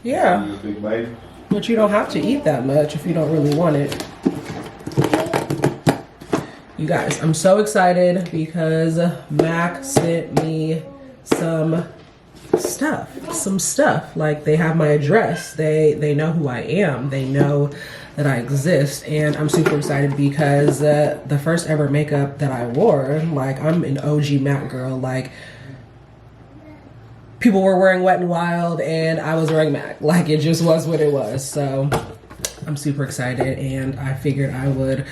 Yeah. A big bite. But you don't have to eat that much if you don't really want it. You guys, I'm so excited because Mac sent me some stuff. Like, they have my address. They know who I am. They know that I exist. And I'm super excited because the first ever makeup that I wore, like, I'm an OG Mac girl. Like, people were wearing Wet n Wild and I was wearing Mac. Like, it just was what it was. So I'm super excited, and I figured I would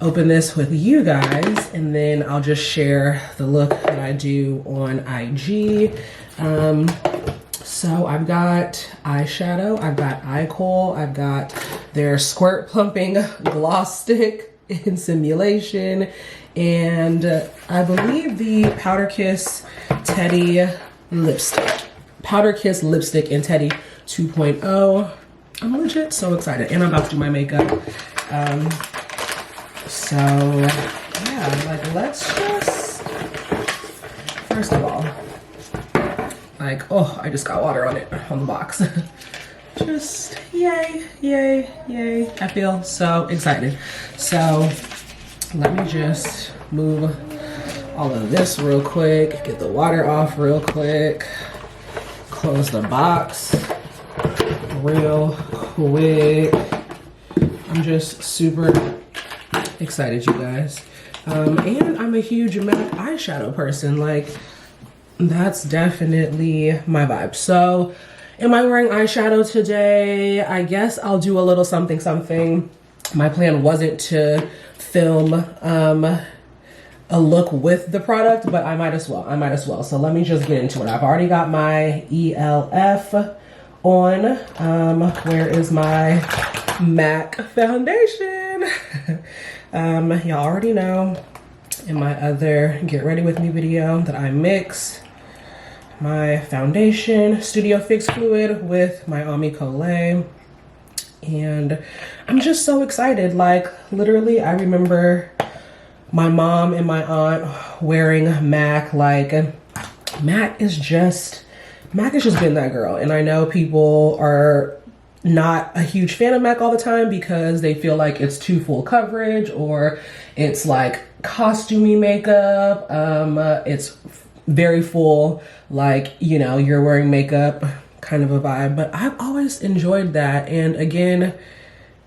open this with you guys, and then I'll just share the look that I do on IG. So I've got eyeshadow, I've got eye kohl, I've got their Squirt Plumping Gloss Stick in Simulation, and I believe the Powder Kiss Teddy lipstick. Powder Kiss lipstick in Teddy 2.0. I'm legit so excited, and I'm about to do my makeup. So yeah, like, let's just, first of all, like, oh, I just got water on it, on the box. Just yay, yay, yay. I feel so excited. So let me just move all of this real quick, get the water off real quick, close the box real quick. I'm just super excited, you guys. And I'm a huge MAC eyeshadow person. Like, that's definitely my vibe. So am I wearing eyeshadow today? I guess I'll do a little something something. My plan wasn't to film a look with the product, but I might as well. So let me just get into it. I've already got my ELF on. Where is my MAC foundation? Y'all already know in my other Get Ready With Me video that I mix my foundation Studio Fix Fluid with my Ami Colé. And I'm just so excited. Like, literally, I remember my mom and my aunt wearing MAC. Like, MAC has just been that girl. And I know people are not a huge fan of MAC all the time because they feel like it's too full coverage, or it's like costumey makeup. It's very full, like, you know, you're wearing makeup kind of a vibe. But I've always enjoyed that. And again,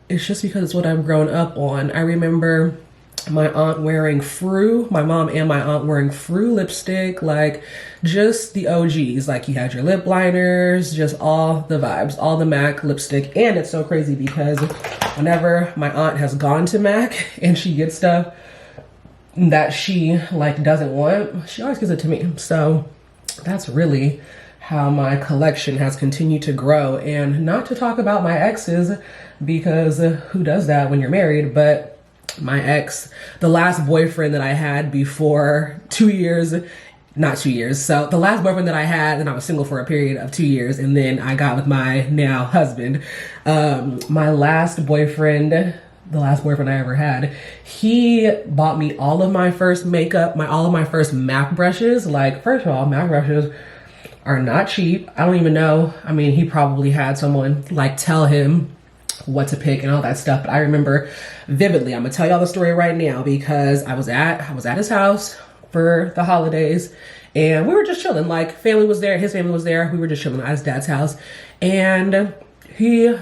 it's just because it's what I've grown up on. I remember my aunt wearing Frou, my mom and my aunt wearing Frou lipstick, like just the OGs. Like, you had your lip liners, just all the vibes, all the MAC lipstick. And it's so crazy because whenever my aunt has gone to MAC and she gets stuff that she like doesn't want, she always gives it to me. So that's really how my collection has continued to grow. And not to talk about my exes, because who does that when you're married? But my ex, the last boyfriend that I had before 2 years, not 2 years. So the last boyfriend that I had, and I was single for a period of 2 years, and then I got with my now husband. My last boyfriend, the last boyfriend I ever had, he bought me all of my first makeup, all of my first MAC brushes. Like, first of all, MAC brushes are not cheap. I don't even know. I mean, he probably had someone like tell him what to pick and all that stuff. But I remember vividly, I'm gonna tell y'all the story right now, because I was at his house for the holidays and we were just chilling. Like, family was there, his family was there. We were just chilling at his dad's house, and he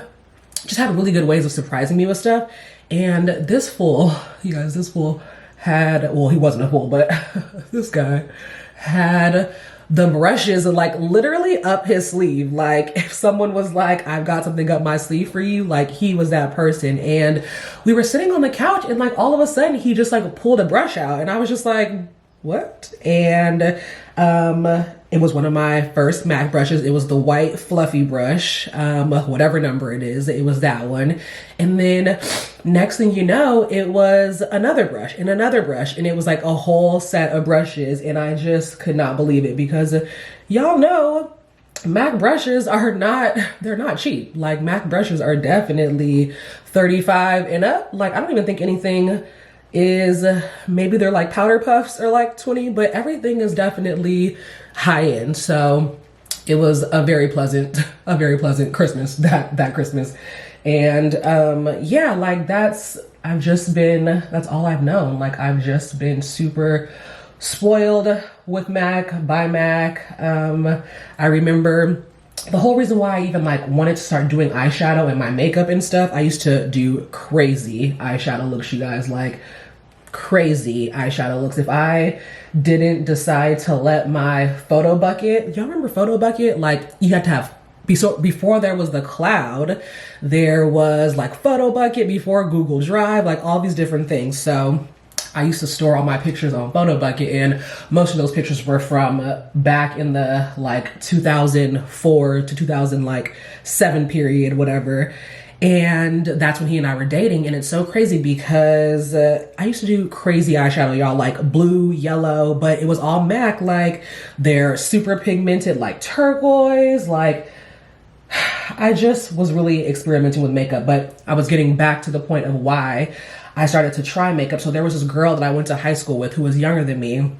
just had really good ways of surprising me with stuff. And this fool, you guys, this fool had, well, he wasn't a fool, but this guy had the brushes like literally up his sleeve. Like, if someone was like, I've got something up my sleeve for you, like, he was that person. And we were sitting on the couch, and like all of a sudden he just like pulled a brush out, and I was just like, what? And it was one of my first MAC brushes. It was the white fluffy brush, whatever number it is, it was that one. And then next thing you know, it was another brush and another brush, and it was like a whole set of brushes. And I just could not believe it, because y'all know MAC brushes are not, they're not cheap. Like, MAC brushes are definitely 35 and up. Like, I don't even think anything is, maybe they're like powder puffs or like 20, but everything is definitely high end. So it was a very pleasant Christmas that Christmas. And yeah, like that's all I've known. Like I've just been super spoiled with MAC, by MAC. I remember the whole reason why I even like wanted to start doing eyeshadow and my makeup and stuff. I used to do crazy eyeshadow looks, you guys, like crazy eyeshadow looks. If I didn't decide to let my photo bucket, y'all remember photo bucket? Like you had to have, before there was the cloud, there was like photo bucket, before Google Drive, like all these different things. So I used to store all my pictures on photo bucket, and most of those pictures were from back in the like 2004 to 2007 period, whatever. And that's when he and I were dating. And it's so crazy because I used to do crazy eyeshadow, y'all, like blue, yellow, but it was all MAC. Like they're super pigmented, like turquoise. Like I just was really experimenting with makeup, but I was getting back to the point of why I started to try makeup. So there was this girl that I went to high school with who was younger than me.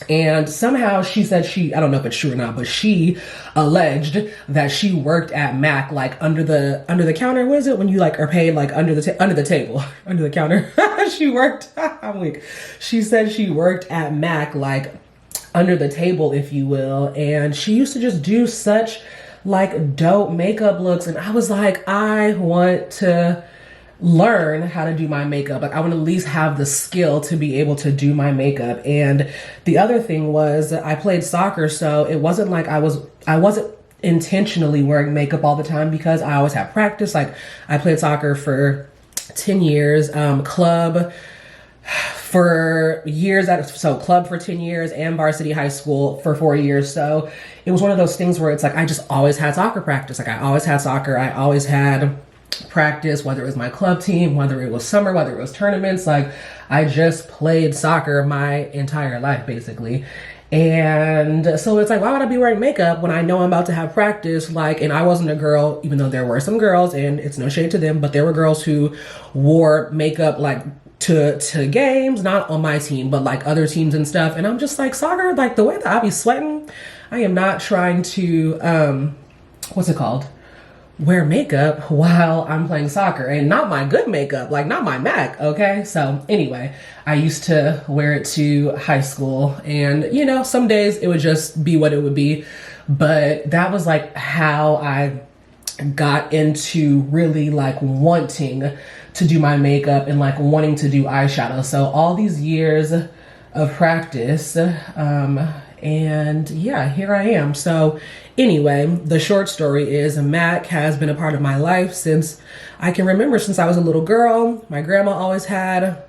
And somehow she said I don't know if it's true or not, but she alleged that she worked at MAC, like under the counter. What is it when you like are paid like under the table, under the counter? She worked, I'm weak. She said she worked at MAC, like under the table, if you will. And she used to just do such like dope makeup looks. And I was like, I want to learn how to do my makeup. Like I want to at least have the skill to be able to do my makeup. And the other thing was I played soccer, so it wasn't like I wasn't intentionally wearing makeup all the time because I always had practice. Like I played soccer for 10 years, club for years, so club for 10 years and varsity high school for 4 years. So it was one of those things where it's like I just always had soccer practice. Like I always had soccer. I always had practice, whether it was my club team, whether it was summer, whether it was tournaments. Like I just played soccer my entire life basically. And so it's like, why would I be wearing makeup when I know I'm about to have practice? Like, and I wasn't a girl, even though there were some girls, and it's no shade to them, but there were girls who wore makeup like to games, not on my team, but like other teams and stuff. And I'm just like, soccer, like the way that I be sweating, I am not trying to what's it called, wear makeup while I'm playing soccer, and not my good makeup, like not my MAC, okay? So anyway, I used to wear it to high school, and you know, some days it would just be what it would be, but that was like how I got into really like wanting to do my makeup and like wanting to do eyeshadow. So all these years of practice, and yeah, here I am. So anyway, the short story is MAC has been a part of my life since I can remember, since I was a little girl. My grandma always had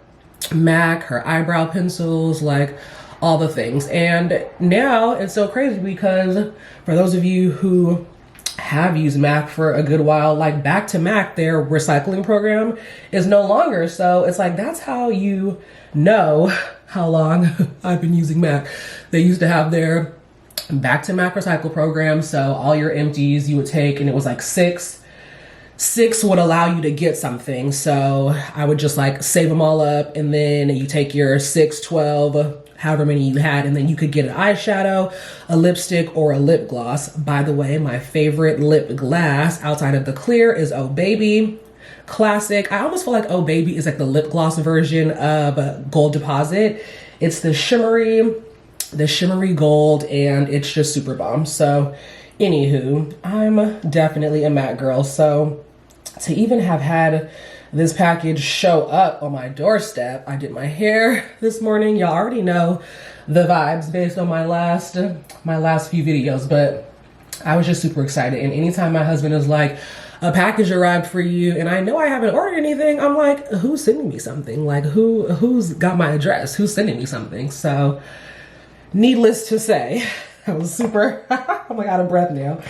MAC, her eyebrow pencils, like all the things. And now it's so crazy because for those of you who have used MAC for a good while, like back to MAC, their recycling program is no longer. So it's like, that's how you know how long I've been using MAC. They used to have their back to MAC recycle program. So all your empties you would take, and it was like six would allow you to get something. So I would just like save them all up, and then you take your 6, 12, however many you had, and then you could get an eyeshadow, a lipstick, or a lip gloss. By the way, my favorite lip gloss outside of the clear is Oh Baby Classic. I almost feel like Oh Baby is like the lip gloss version of Gold Deposit. It's the shimmery gold, and it's just super bomb. So anywho, I'm definitely a MAC girl. So to even have had this package show up on my doorstep, I did my hair this morning. Y'all already know the vibes based on my last few videos, but I was just super excited. And anytime my husband is like, a package arrived for you, and I know I haven't ordered anything, I'm like, who's sending me something? Like who's got my address? Who's sending me something? So needless to say, I was super, I'm like out of breath now.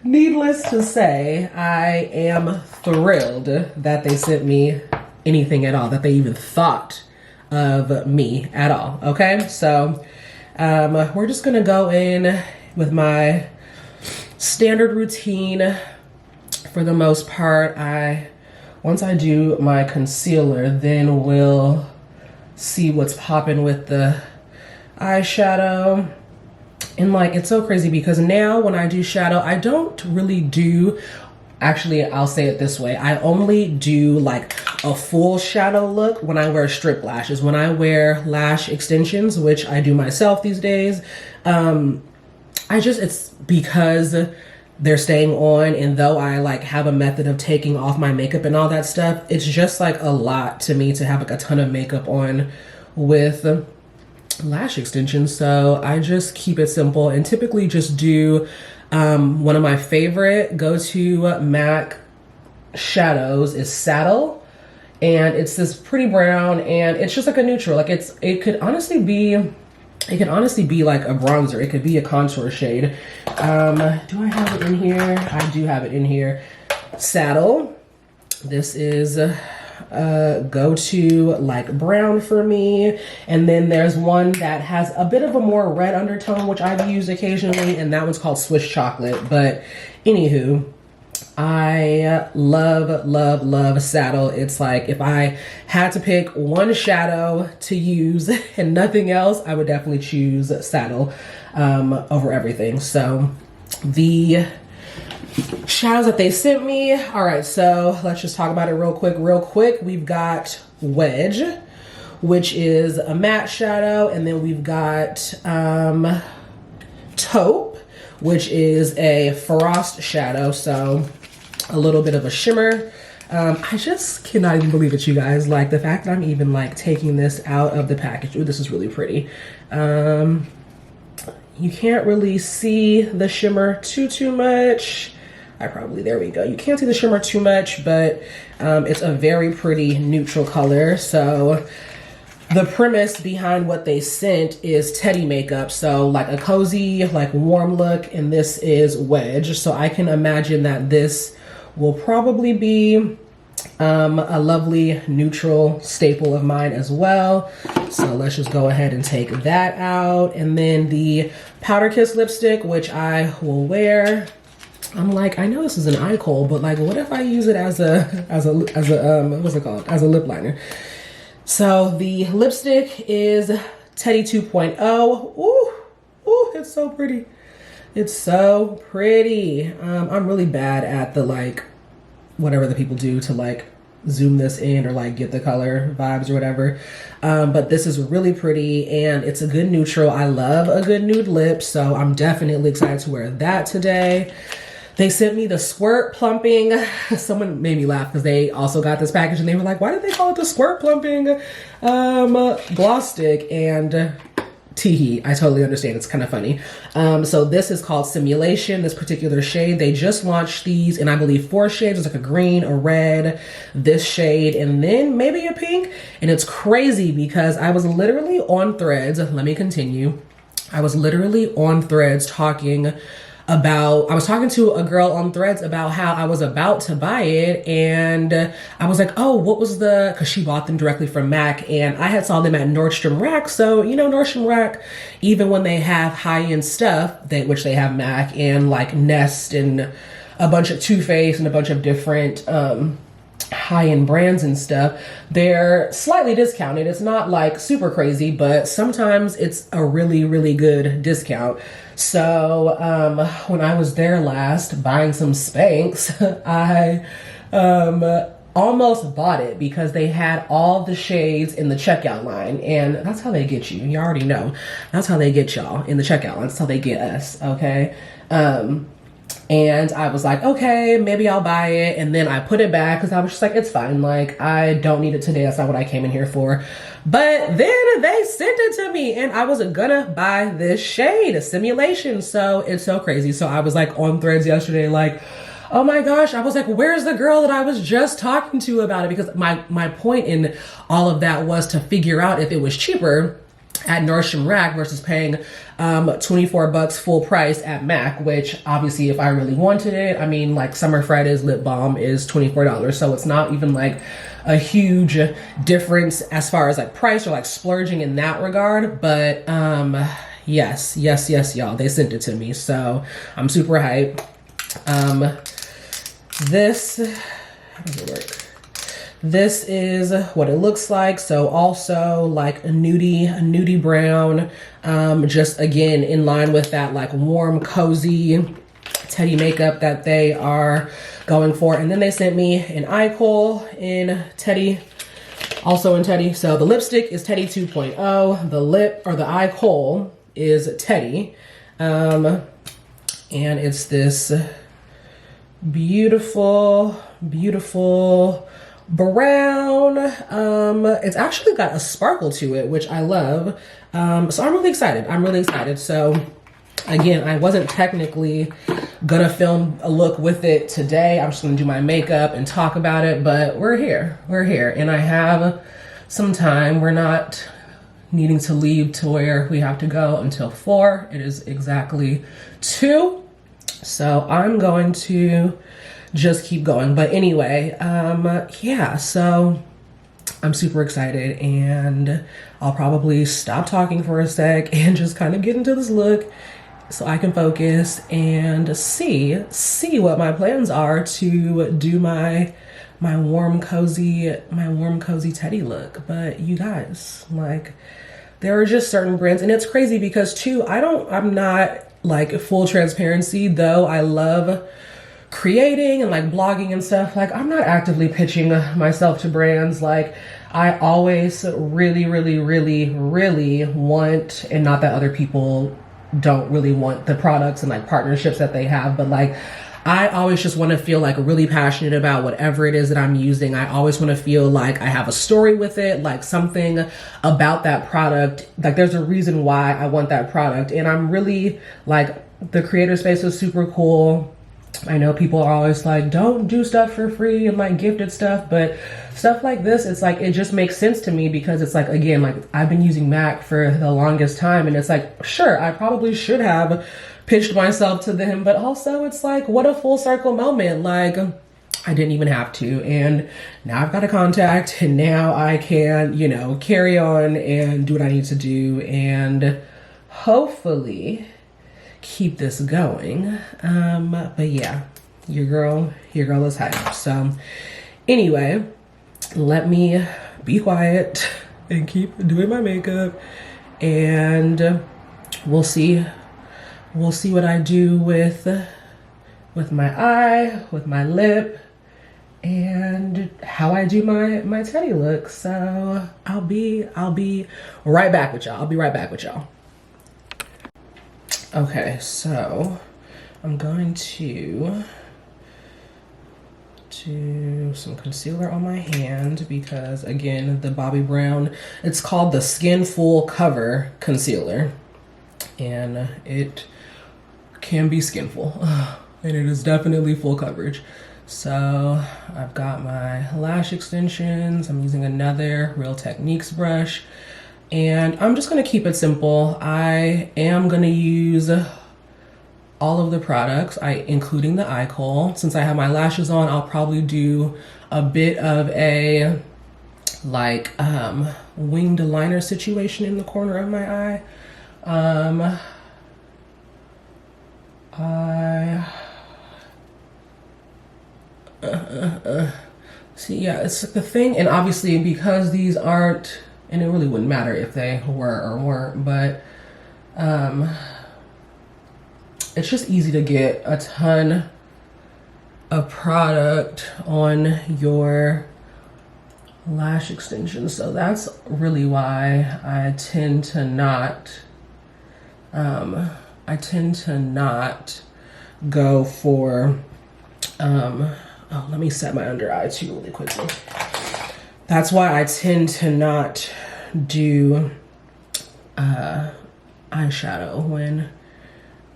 Needless to say, I am thrilled that they sent me anything at all, that they even thought of me at all, okay? So we're just gonna go in with my standard routine. For the most part, once I do my concealer, then we'll see what's popping with the eyeshadow. And like, it's so crazy because now when I do shadow, I don't really do, actually, I'll say it this way. I only do like a full shadow look when I wear strip lashes. When I wear lash extensions, which I do myself these days, it's because they're staying on, and though I like have a method of taking off my makeup and all that stuff, it's just like a lot to me to have like a ton of makeup on with lash extensions. So I just keep it simple and typically just do one of my favorite go-to MAC shadows is Saddle, and it's this pretty brown, and it's just like a neutral. Like it could honestly be like a bronzer. It could be a contour shade. Do I have it in here? I do have it in here. Saddle. This is go-to like brown for me. And then there's one that has a bit of a more red undertone, which I've used occasionally, and that one's called Swiss Chocolate. But anywho, I love Saddle. It's like if I had to pick one shadow to use and nothing else, I would definitely choose Saddle over everything. So the shadows that they sent me, all right, so let's just talk about it real quick. We've got Wedge, which is a matte shadow, and then we've got Taupe, which is a frost shadow, so a little bit of a shimmer. I just cannot even believe it, you guys. Like the fact that I'm even like taking this out of the package. Ooh, this is really pretty. You can't really see the shimmer too much. There we go. You can't see the shimmer too much, but it's a very pretty neutral color. So the premise behind what they sent is Teddy makeup. So like a cozy, like warm look, and this is Wedge. So I can imagine that this will probably be a lovely neutral staple of mine as well. So let's just go ahead and take that out. And then the Powder Kiss lipstick, which I will wear. I'm like, I know this is an eye kohl, but like, what if I use it as a what's it called? As a lip liner. So the lipstick is Teddy 2.0. Ooh, it's so pretty. It's so pretty. I'm really bad at the like, whatever the people do to like zoom this in or like get the color vibes or whatever. But this is really pretty and it's a good neutral. I love a good nude lip, so I'm definitely excited to wear that today. They sent me the Squirt Plumping. Someone made me laugh because they also got this package and they were like, why did they call it the Squirt Plumping gloss stick? And teehee, I totally understand. It's kind of funny. So this is called Simulation, this particular shade. They just launched these in, I believe, 4 shades. It's like a green, a red, this shade, and then maybe a pink. And it's crazy because I was literally on Threads. Let me continue. I was literally on Threads talking to a girl on Threads about how I was about to buy it, and I was like, oh, what was because she bought them directly from MAC, and I had saw them at Nordstrom Rack. So, you know, Nordstrom Rack, even when they have high-end stuff, which they have MAC and like Nest and a bunch of Too Faced and a bunch of different high-end brands and stuff, they're slightly discounted. It's not like super crazy, but sometimes it's a really, really good discount. So when I was there last buying some Spanx, I almost bought it because they had all the shades in the checkout line, and that's how they get you. You already know. That's how they get y'all in the checkout line. That's how they get us, okay? And I was like, okay, maybe I'll buy it. And then I put it back because I was just like, it's fine. Like, I don't need it today. That's not what I came in here for. But then they sent it to me and I wasn't gonna buy this shade, a Simulation. So it's so crazy. So I was like on Threads yesterday, like, oh my gosh. I was like, where's the girl that I was just talking to about it? Because my point in all of that was to figure out if it was cheaper at Nordstrom Rack versus paying $24 full price at MAC, which obviously if I really wanted it, I mean, like Summer Friday's lip balm is $24, so it's not even like a huge difference as far as like price or like splurging in that regard. But yes y'all, they sent it to me, so I'm super hyped. How does it work? this is what it looks like. So also like a nudie brown, just again in line with that like warm, cozy Teddy makeup that they are going for. And then they sent me an eye kohl in Teddy, also in Teddy. So the lipstick is Teddy 2.0. The lip or the eye kohl is Teddy. And it's this beautiful brown. It's actually got a sparkle to it, which I love. So I'm really excited. So again, I wasn't technically gonna film a look with it today. I'm just gonna do my makeup and talk about it, but we're here, and I have some time. We're not needing to leave to where we have to go until 4. It is exactly 2. So I'm going to just keep going. But anyway, yeah, so I'm super excited, and I'll probably stop talking for a sec and just kind of get into this look so I can focus and see what my plans are to do my warm cozy Teddy look. But you guys, like, there are just certain brands, and it's crazy because too, I'm not like full transparency, though I love creating and like blogging and stuff. Like, I'm not actively pitching myself to brands. Like, I always really want, and not that other people don't really want the products and like partnerships that they have, but like, I always just want to feel like really passionate about whatever it is that I'm using. I always want to feel like I have a story with it, like something about that product. Like, there's a reason why I want that product. And I'm really like, the creator space is super cool. I know people are always like, don't do stuff for free and like gifted stuff, but stuff like this, it's like, it just makes sense to me because it's like, again, like, I've been using MAC for the longest time, and it's like, sure, I probably should have pitched myself to them, but also it's like, what a full circle moment. Like, I didn't even have to, and now I've got a contact, and now I can, you know, carry on and do what I need to do, and hopefully keep this going. But yeah, your girl is hyped. So anyway, let me be quiet and keep doing my makeup, and we'll see what I do with my eye, with my lip, and how I do my Teddy look. So I'll be right back with y'all. Okay, so I'm going to do some concealer on my hand because, again, the Bobbi Brown, it's called the Skin Full Cover Concealer, and it can be skinful, and it is definitely full coverage. So I've got my lash extensions. I'm using another Real Techniques brush, and I'm just gonna keep it simple. I am gonna use all of the products, including the eye kohl. Since I have my lashes on, I'll probably do a bit of a like winged liner situation in the corner of my eye. See, yeah, it's the thing, and obviously because these aren't, and it really wouldn't matter if they were or weren't, but it's just easy to get a ton of product on your lash extensions. So that's really why I tend to not go for oh, let me set my under eye too really quickly. That's why I tend to not do eyeshadow when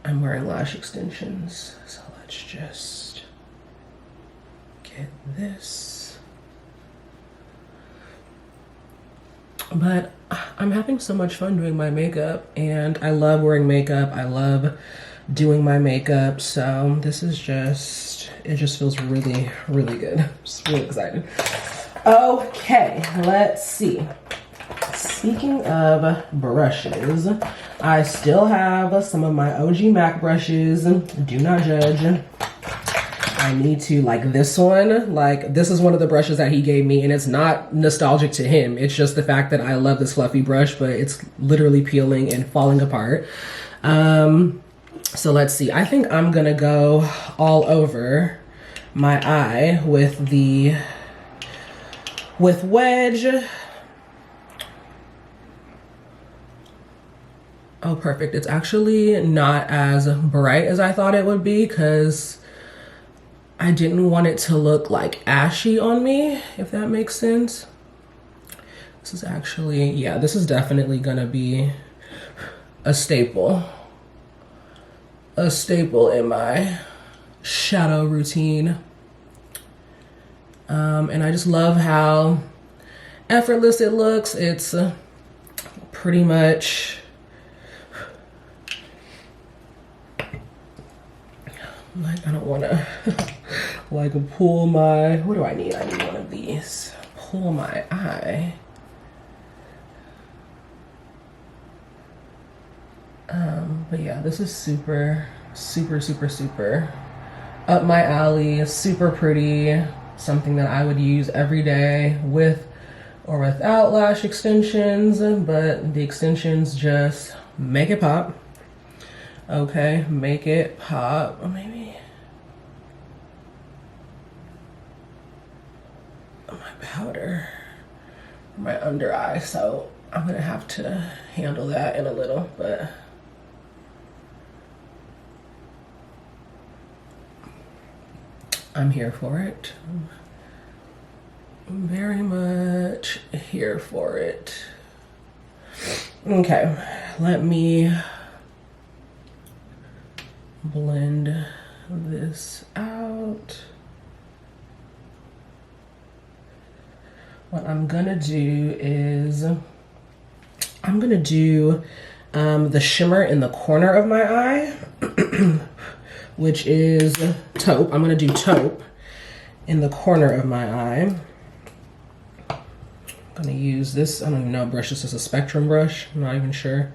I'm wearing lash extensions. So let's just get this. But I'm having so much fun doing my makeup, and I love wearing makeup. I love doing my makeup. So this is just, it just feels really, really good. I'm just really excited. Okay, let's see. Speaking of brushes, I still have some of my OG MAC brushes. Do not judge. I need to, like this one, like this is one of the brushes that he gave me, and it's not nostalgic to him. It's just the fact that I love this fluffy brush, but it's literally peeling and falling apart. So let's see, I think I'm gonna go all over my eye with Wedge. Oh, perfect. It's actually not as bright as I thought it would be because I didn't want it to look like ashy on me, if that makes sense. This is actually, yeah, this is definitely gonna be a staple. A staple in my shadow routine. And I just love how effortless it looks. It's pretty much, like, I don't want to like pull my, what do I need? I need one of these. Pull my eye. But yeah, this is super, super, super, super up my alley. Super pretty. Something that I would use every day with or without lash extensions, but the extensions just make it pop. Okay, make it pop. Or maybe my powder, my under eye, so I'm gonna have to handle that in a little, but I'm here for it. I'm very much here for it. Okay, let me blend this out. What I'm gonna do is I'm gonna do the shimmer in the corner of my eye, which is taupe. I'm gonna do taupe in the corner of my eye. I'm gonna use this, I don't even know what brush this is, a Spectrum brush. I'm not even sure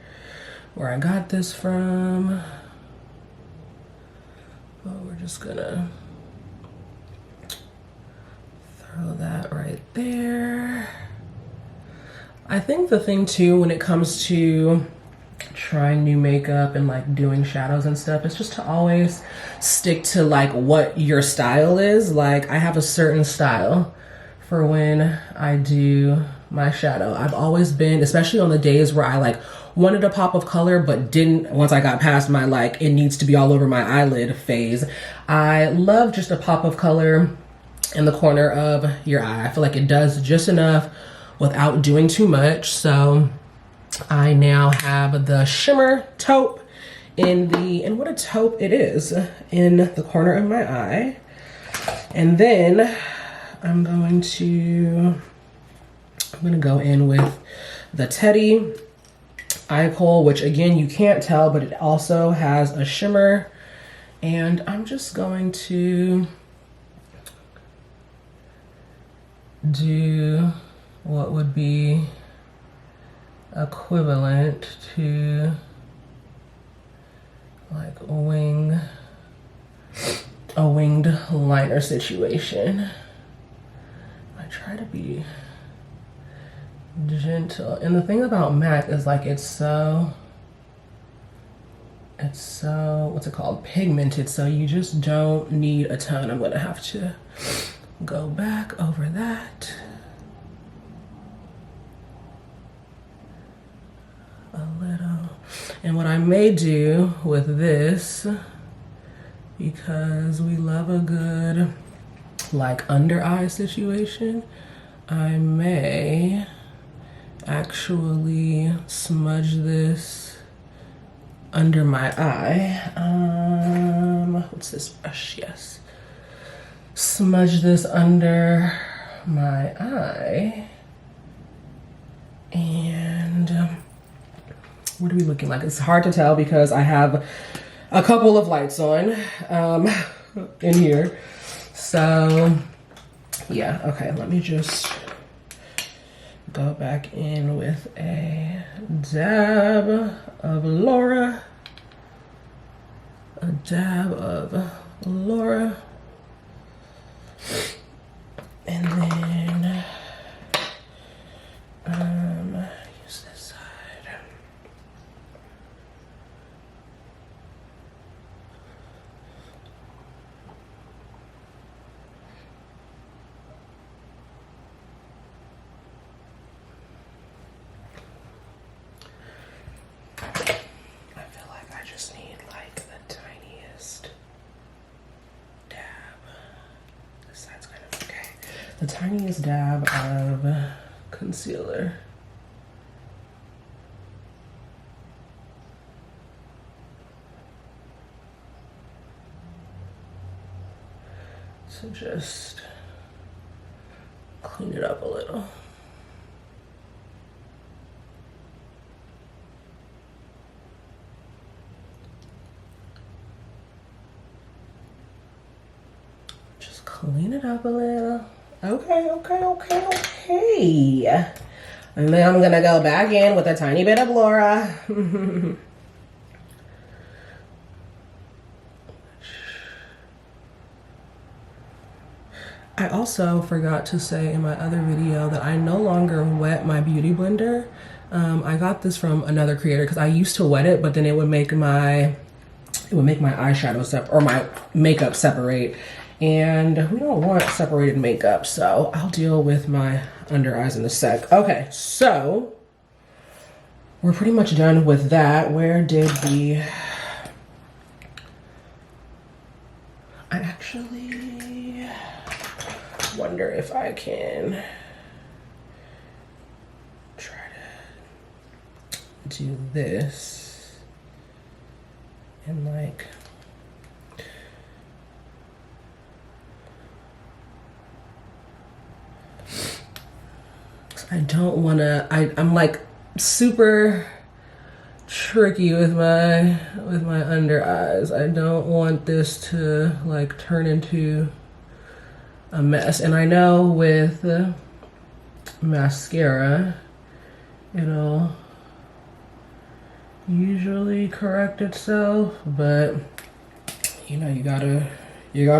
where I got this from. But we're just gonna throw that right there. I think the thing too, when it comes to trying new makeup and like doing shadows and stuff, is just to always stick to like what your style is. Like I have a certain style for when I do my shadow. I've always been, especially on the days where I like wanted a pop of color but didn't, once I got past my like it needs to be all over my eyelid phase, I love just a pop of color in the corner of your eye. I feel like it does just enough without doing too much. So I now have the shimmer taupe in the, and what a taupe it is, in the corner of my eye. And then I'm gonna go in with the Teddy eye kohl, which again, you can't tell, but it also has a shimmer. And I'm just going to do what would be equivalent to like a winged liner situation. I try to be gentle, and the thing about MAC is like it's so what's it called, pigmented, so you just don't need a ton. I'm gonna have to go back over that a little. And what I may do with this, because we love a good like under eye situation, I may actually smudge this under my eye. What's this brush? Yes. Smudge this under my eye. And what are we looking like? It's hard to tell because I have a couple of lights on in here. So yeah, okay, let me just go back in with a dab of Laura. A dab of Laura. the tiniest dab of concealer. So just clean it up a little. Just clean it up a little. Okay. And then I'm gonna go back in with a tiny bit of Laura. I also forgot to say in my other video that I no longer wet my beauty blender. I got this from another creator because I used to wet it, but then it would make my eyeshadow or my makeup separate, and we don't want separated makeup, so I'll deal with my under eyes in a sec. Okay, so we're pretty much done with that. Where did the... I actually wonder if I can try to do this and like I don't want to, I'm like super tricky with my under eyes. I don't want this to like turn into a mess. And I know with mascara, it'll usually correct itself, but you know, you gotta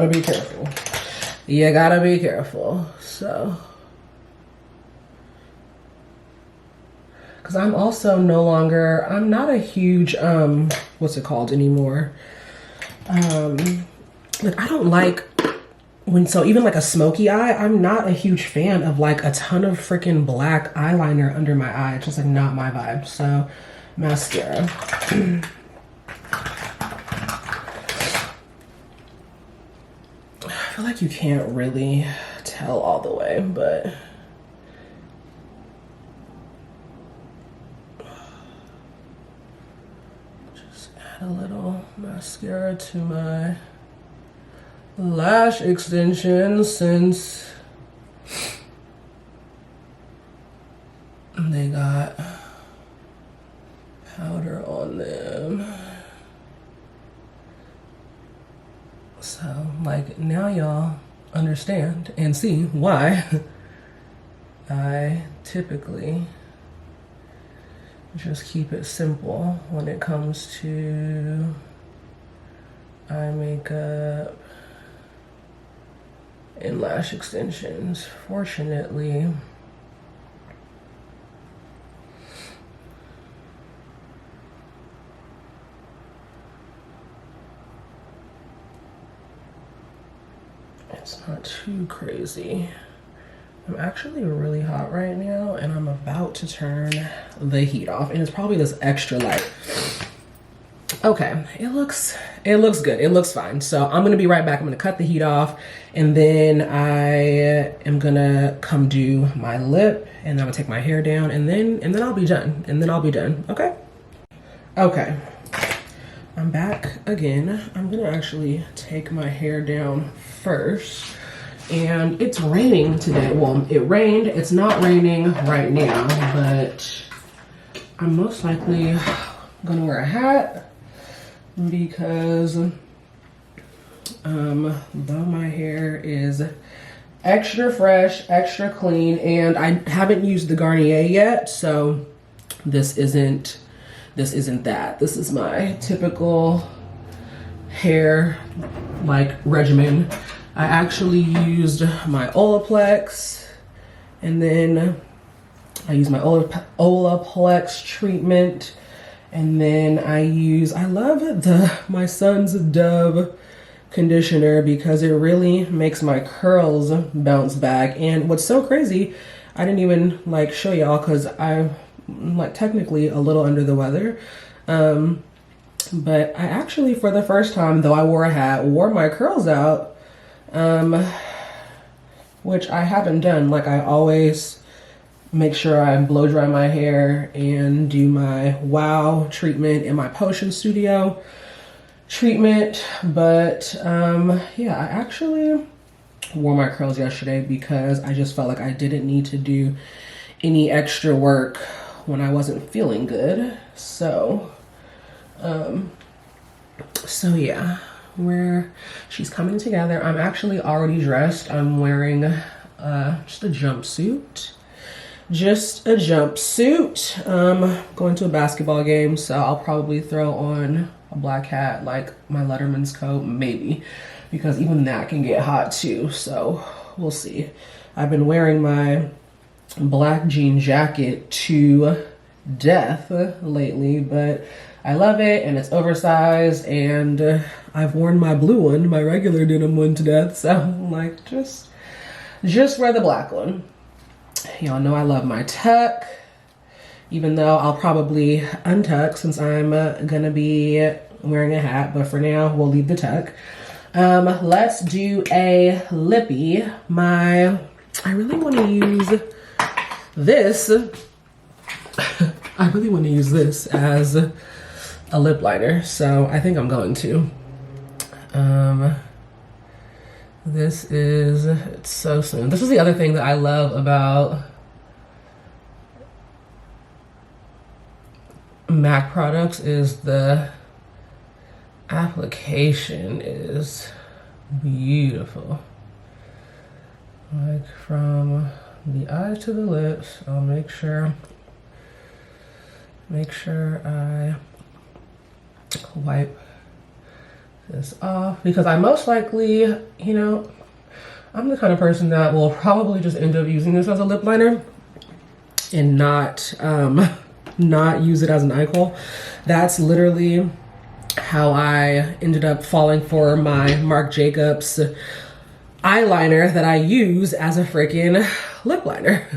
be careful. You gotta be careful. So, because I'm also no longer, I'm not a huge, what's it called anymore? Like I don't like when, so even like a smoky eye, I'm not a huge fan of like a ton of freaking black eyeliner under my eye. It's just like not my vibe. So mascara. I feel like you can't really tell all the way, but just add a little mascara to my lash extensions since they got powder on them. So like now y'all understand and see why I typically just keep it simple when it comes to eye makeup and lash extensions. Fortunately, it's not too crazy. I'm actually really hot right now and I'm about to turn the heat off, and it's probably this extra light. Okay, it looks good. It looks fine. So I'm gonna be right back. I'm gonna cut the heat off, and then I am gonna come do my lip, and then I'm gonna take my hair down, and then I'll be done. And then I'll be done. Okay. Okay. I'm back again. I'm gonna actually take my hair down first. And it's raining today. Well, it rained. It's not raining right now, but I'm most likely gonna wear a hat because though my hair is extra fresh, extra clean, and I haven't used the Garnier yet, so this isn't that. This is my typical hair like regimen. I actually used my Olaplex, and then I use my Olaplex treatment, and then I love my Son's Dove conditioner because it really makes my curls bounce back. And what's so crazy, I didn't even like show y'all because I'm like technically a little under the weather. But I actually, for the first time, though I wore a hat, wore my curls out. which I haven't done. Like, I always make sure I blow dry my hair and do my wow treatment in my Potion Studio treatment. But yeah, I actually wore my curls yesterday because I just felt like I didn't need to do any extra work when I wasn't feeling good. So yeah, she's coming together. I'm actually already dressed. I'm wearing just a jumpsuit. Going to a basketball game, so I'll probably throw on a black hat, like my Letterman's coat, maybe, because even that can get hot too, so we'll see. I've been wearing my black jean jacket to death lately, but I love it, and it's oversized, and I've worn my blue one, my regular denim one, to death, so I'm like, just wear the black one. Y'all know I love my tuck, even though I'll probably untuck since I'm gonna be wearing a hat, but for now, we'll leave the tuck. Let's do a lippy. I really want to use this. I really want to use this as a lip liner, so I think I'm going to. It's so soon. This is the other thing that I love about MAC products is the application is beautiful. Like from the eye to the lips, I'll make sure I wipe this off because I most likely, you know, I'm the kind of person that will probably just end up using this as a lip liner and not use it as an eye kohl. That's literally how I ended up falling for my Marc Jacobs eyeliner that I use as a freaking lip liner.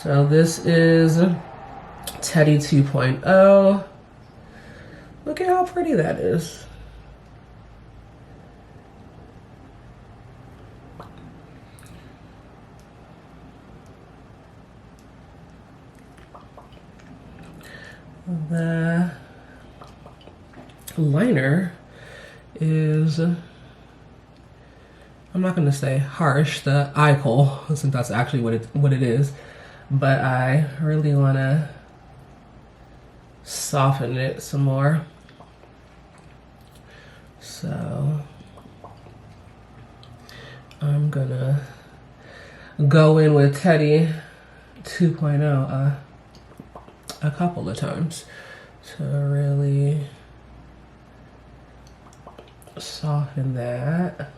So this is Teddy 2.0. Look at how pretty that is. The liner is, I'm not going to say harsh, the eye kohl, since that's actually what it is, but I really want to soften it some more. So I'm gonna go in with Teddy 2.0 a couple of times to really soften that.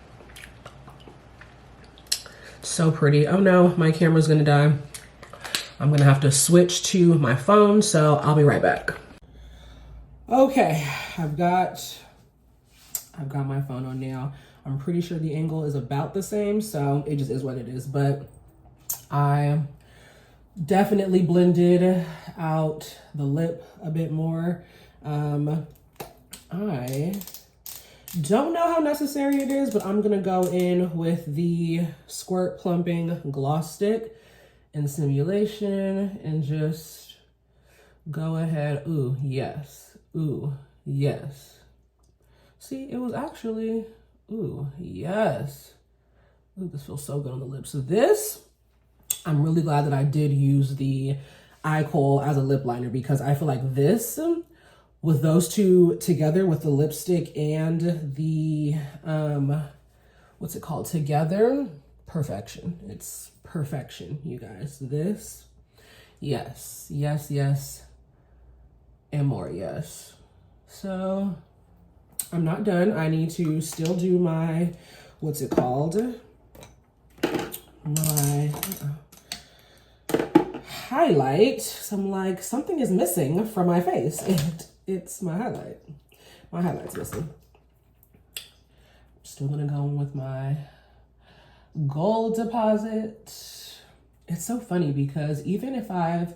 So pretty. Oh no, my camera's gonna die. I'm gonna have to switch to my phone, so I'll be right back. Okay, I've got my phone on now. I'm pretty sure the angle is about the same, so it just is what it is, but I definitely blended out the lip a bit more. I don't know how necessary it is, but I'm gonna go in with the Squirt Plumping Gloss Stick in Simulation and just go ahead. Ooh, yes. Ooh, yes. See, it was actually, ooh, yes. Ooh, this feels so good on the lips. So this, I'm really glad that I did use the eye kohl as a lip liner because I feel like this, with those two together, with the lipstick and the, what's it called, together, perfection. It's perfection, you guys. This, yes, yes, yes, and more yes. So I'm not done. I need to still do my, what's it called? My highlight. So I'm like, something is missing from my face. It's my highlight. My highlight's missing. Still gonna go in with my gold deposit. It's so funny because even if I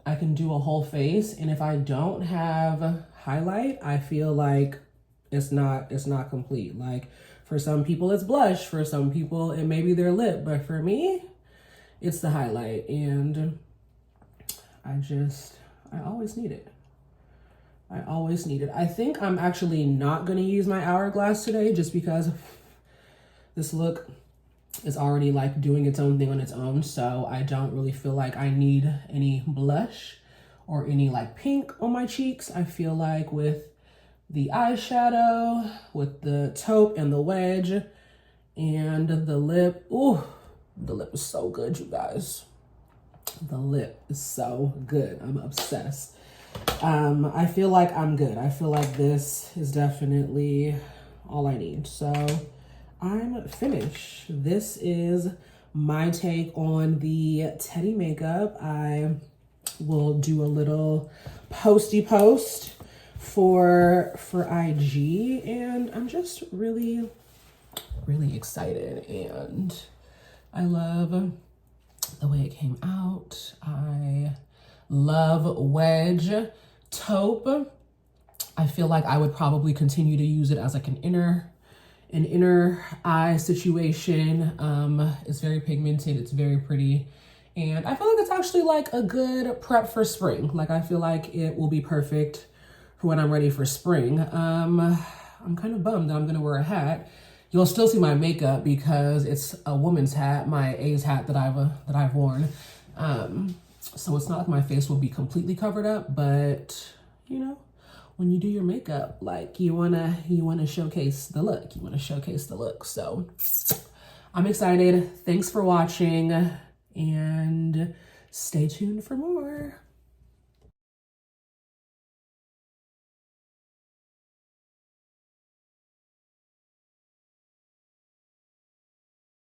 can do a whole face, and if I don't have highlight, I feel like it's not complete. Like For some people, it's blush. For some people, it may be their lip. But for me, it's the highlight. And I always need it. I always need it. I think I'm actually not going to use my Hourglass today just because this look is already like doing its own thing on its own. So I don't really feel like I need any blush or any like pink on my cheeks. I feel like with the eyeshadow, with the taupe and the wedge and the lip. Ooh, the lip is so good, you guys. The lip is so good. I'm obsessed. I feel like I'm good. I feel like this is definitely all I need. So I'm finished. This is my take on the Teddy makeup. I will do a little posty post for IG, and I'm just really excited, and I love the way it came out. I love wedge taupe. I feel like I would probably continue to use it as like an inner eye situation. It's very pigmented, it's very pretty, and I feel like it's actually like a good prep for spring. Like I feel like it will be perfect for when I'm ready for spring. I'm kind of bummed that I'm gonna wear a hat. You'll still see my makeup because it's a woman's hat, my A's hat that I've worn. So it's not like my face will be completely covered up, but you know, when you do your makeup, like you wanna showcase the look. You wanna showcase the look. So I'm excited. Thanks for watching, and stay tuned for more.